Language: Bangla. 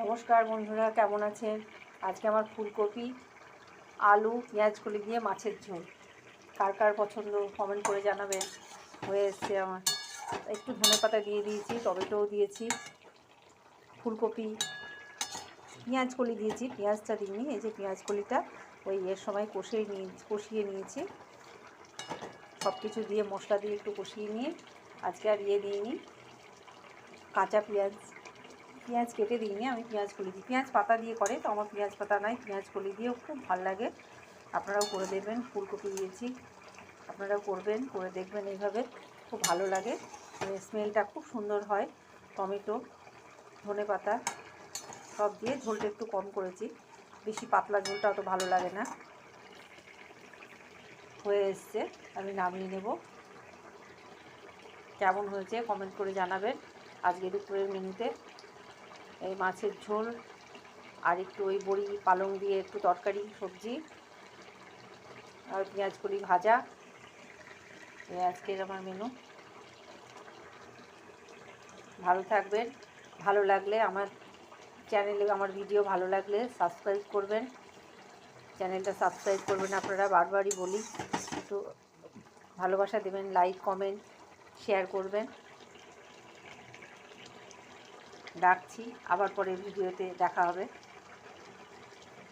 নমস্কার বন্ধুরা, কেমন আছেন? আজকে আমার ফুলকপি আলু পেঁয়াজকলি দিয়ে মাছের ঝোল। কার কার পছন্দ কমেন্ট করে জানাবেন। হয়ে এসছে আমার। একটু ধনেপাতা দিয়ে দিয়েছি, টমেটোও দিয়েছি, ফুলকপি পেঁয়াজকলি দিয়েছি, পেঁয়াজটা দিইনি। এই যে পেঁয়াজকলিটা ওই এর সময় কষিয়ে নিয়েছি। সব কিছু দিয়ে মশলা দিয়ে একটু কষিয়ে নিয়ে আজকে আর দিইনি, কাঁচা পেঁয়াজ কেটে দিইনি, আমি পেঁয়াজ কলি দিই। পেঁয়াজ পাতা দিয়ে করে, তো আমার পেঁয়াজ পাতা নাই, পেঁয়াজ কলি দিয়েও খুব ভালো লাগে। আপনারাও করে দেবেন। ফুলকপি দিয়েছি, আপনারাও করবেন, করে দেখবেন। এইভাবে খুব ভালো লাগে, স্মেলটা খুব সুন্দর হয়। টমেটো ধনেপাতা সব দিয়ে ঝোলটা একটু কম করেছি, বেশি পাতলা ঝোলটা অত ভালো লাগে না। হয়ে এসছে, আমি নামিয়ে নেব। কেমন হয়েছে কমেন্ট করে জানাবেন। আজকে দুপুরের মেনুতে এই মাছের ঝোল আর একটু ওই বড়ি পালং দিয়ে একটু তরকারি সবজি আর পেঁয়াজকলি ভাজা, আজকের আমার মেনু। ভালো থাকবেন। ভালো লাগলে আমার চ্যানেলে, আমার ভিডিও ভালো লাগলে সাবস্ক্রাইব করবেন, চ্যানেলটা সাবস্ক্রাইব করবেন। আপনারা বারবারই বলি, একটু ভালোবাসা দেবেন, লাইক কমেন্ট শেয়ার করবেন। রাখছি, আবার পরের ভিডিওতে দেখা হবে।